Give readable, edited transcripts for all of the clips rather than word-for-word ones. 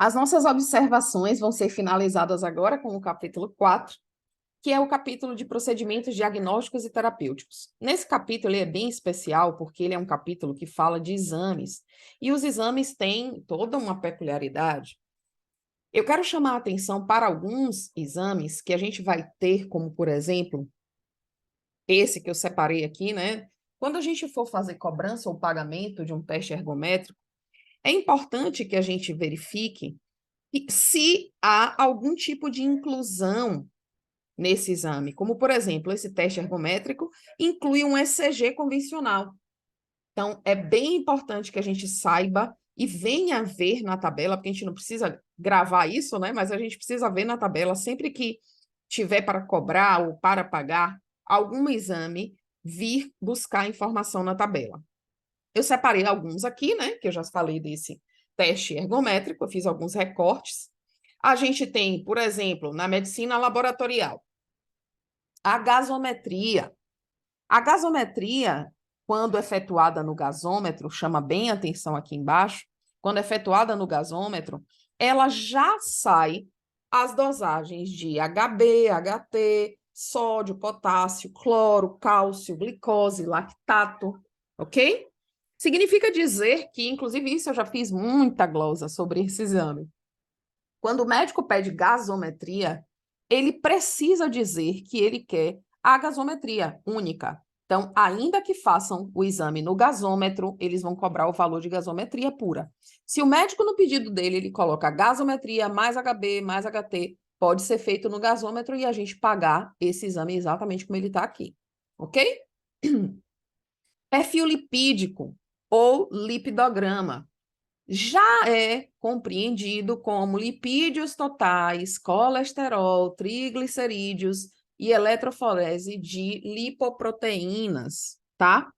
As nossas observações vão ser finalizadas agora com o capítulo 4, que é o capítulo de procedimentos diagnósticos e terapêuticos. Nesse capítulo ele é bem especial porque ele é um capítulo que fala de exames, e os exames têm toda uma peculiaridade. Eu quero chamar a atenção para alguns exames que a gente vai ter, como por exemplo, esse que eu separei aqui, né? Quando a gente for fazer cobrança ou pagamento de um teste ergométrico, é importante que a gente verifique se há algum tipo de inclusão nesse exame, como, por exemplo, esse teste ergométrico inclui um ECG convencional. Então, é bem importante que a gente saiba e venha ver na tabela, porque a gente não precisa gravar isso, né? Mas a gente precisa ver na tabela, sempre que tiver para cobrar ou para pagar algum exame, vir buscar informação na tabela. Eu separei alguns aqui, né? Que eu já falei desse teste ergométrico, eu fiz alguns recortes. A gente tem, por exemplo, na medicina laboratorial, a gasometria. A gasometria, quando efetuada no gasômetro, chama bem a atenção aqui embaixo, quando efetuada no gasômetro, ela já sai as dosagens de HB, HT, sódio, potássio, cloro, cálcio, glicose, lactato, ok? Significa dizer que, inclusive isso eu já fiz muita glosa sobre esse exame. Quando o médico pede gasometria, ele precisa dizer que ele quer a gasometria única. Então, ainda que façam o exame no gasômetro, eles vão cobrar o valor de gasometria pura. Se o médico, no pedido dele, ele coloca gasometria mais HB mais HT, pode ser feito no gasômetro e a gente pagar esse exame exatamente como ele está aqui. Ok? Perfil lipídico ou lipidograma já é compreendido como lipídios totais, colesterol, triglicerídeos e eletroforese de lipoproteínas, tá?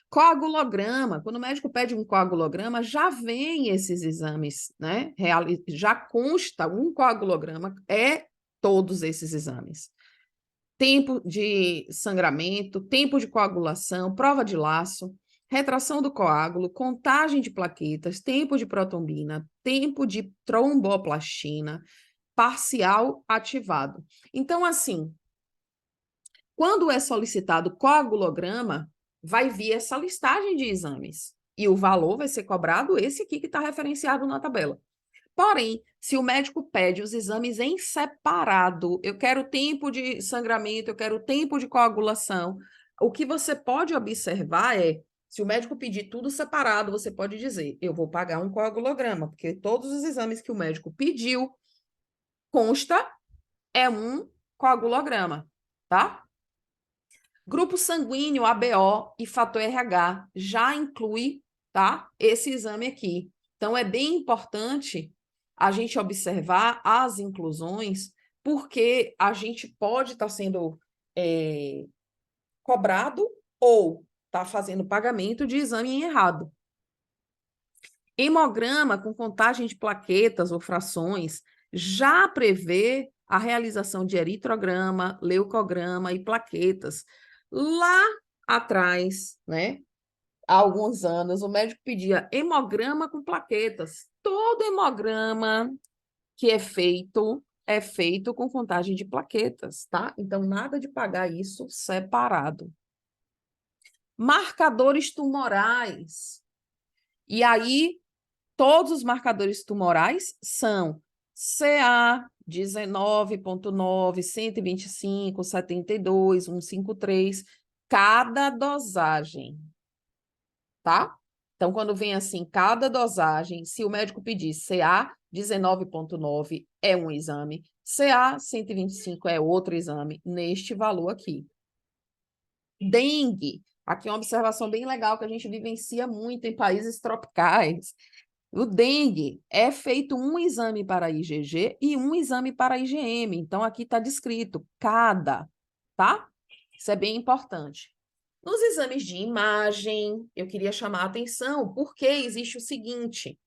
Coagulograma, quando o médico pede um coagulograma, já vem esses exames, né? Já consta um coagulograma, é todos esses exames. Tempo de sangramento, tempo de coagulação, prova de laço, retração do coágulo, contagem de plaquetas, tempo de protombina, tempo de tromboplastina, parcial ativado. Então, assim, quando é solicitado coagulograma, vai vir essa listagem de exames e o valor vai ser cobrado esse aqui que está referenciado na tabela. Porém, se o médico pede os exames em separado, eu quero tempo de sangramento, eu quero tempo de coagulação, o que você pode observar é, se o médico pedir tudo separado, você pode dizer, eu vou pagar um coagulograma, porque todos os exames que o médico pediu, consta, é um coagulograma, tá? Grupo sanguíneo, ABO e fator RH já inclui, tá? Esse exame aqui. Então, é bem importante a gente observar as inclusões, porque a gente pode estar sendo cobrado ou estar fazendo pagamento de exame errado. Hemograma com contagem de plaquetas ou frações já prevê a realização de eritrograma, leucograma e plaquetas. Lá atrás, né, há alguns anos, o médico pedia hemograma com plaquetas. Todo hemograma que é feito com contagem de plaquetas, tá? Então, nada de pagar isso separado. Marcadores tumorais. E aí, todos os marcadores tumorais são CA 19,9, 125, 72, 153, cada dosagem, tá? Então, quando vem assim, cada dosagem, se o médico pedir CA 19,9 é um exame, CA 125 é outro exame, neste valor aqui. Dengue, aqui é uma observação bem legal que a gente vivencia muito em países tropicais. O dengue é feito um exame para IgG e um exame para IgM. Então, aqui está descrito cada, tá? Isso é bem importante. Nos exames de imagem, eu queria chamar a atenção porque existe o seguinte.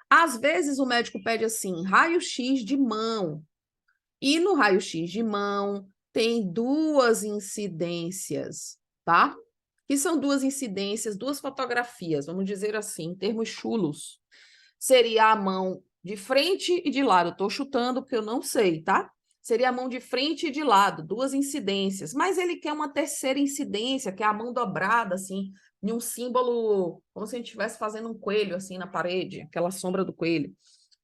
Às vezes o médico pede assim, raio-x de mão. E no raio-x de mão tem duas incidências, tá? Que são duas incidências, duas fotografias, vamos dizer assim, em termos chulos. seria a mão de frente e de lado. Estou chutando porque eu não sei, tá? Seria a mão de frente e de lado, 2 incidências. Mas ele quer uma terceira incidência, que é a mão dobrada, assim, em um símbolo, como se a gente estivesse fazendo um coelho, assim, na parede, aquela sombra do coelho.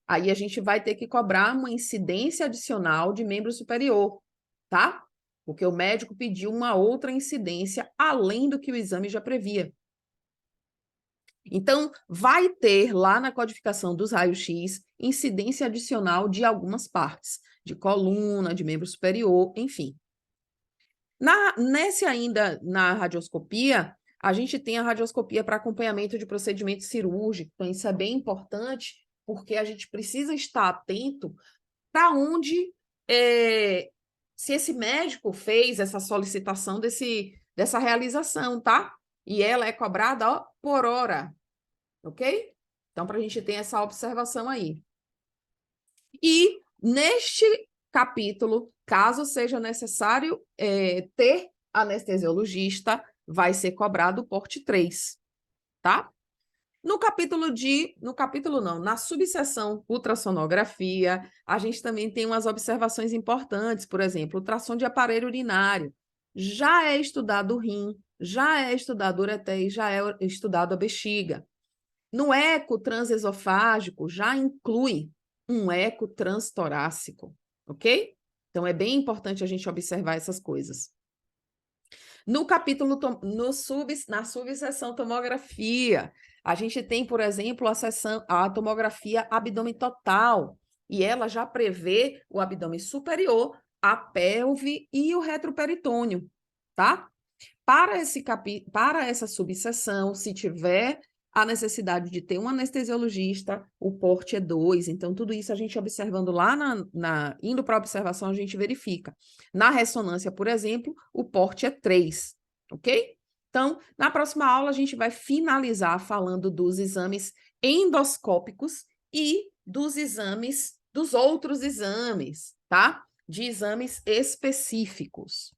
Aí a gente vai ter que cobrar uma incidência adicional de membro superior, tá? Porque o médico pediu uma outra incidência além do que o exame já previa. Então, vai ter lá na codificação dos raios-x incidência adicional de algumas partes, de coluna, de membro superior, enfim. Nesse ainda, na radioscopia, a gente tem a radioscopia para acompanhamento de procedimento cirúrgico, então isso é bem importante, porque a gente precisa estar atento para onde, se esse médico fez essa solicitação dessa realização, tá? E ela é cobrada, ó, por hora, ok? Então, para a gente ter essa observação aí. E neste capítulo, caso seja necessário ter anestesiologista, vai ser cobrado o porte 3, tá? Na subseção ultrassonografia, a gente também tem umas observações importantes, por exemplo, ultrassom de aparelho urinário. Já é estudado o rim, já é estudado o ureter, já é estudado a bexiga. No eco transesofágico, já inclui um eco transtorácico, ok? Então, é bem importante a gente observar essas coisas. No capítulo, na subseção tomografia, a gente tem, por exemplo, a tomografia abdômen total, e ela já prevê o abdômen superior, a pelve e o retroperitônio, tá? Para essa subseção, se tiver a necessidade de ter um anestesiologista, o porte é 2. Então, tudo isso a gente observando lá, indo para a observação, a gente verifica. Na ressonância, por exemplo, o porte é 3, ok? Então, na próxima aula, a gente vai finalizar falando dos exames endoscópicos e dos outros exames, tá? De exames específicos.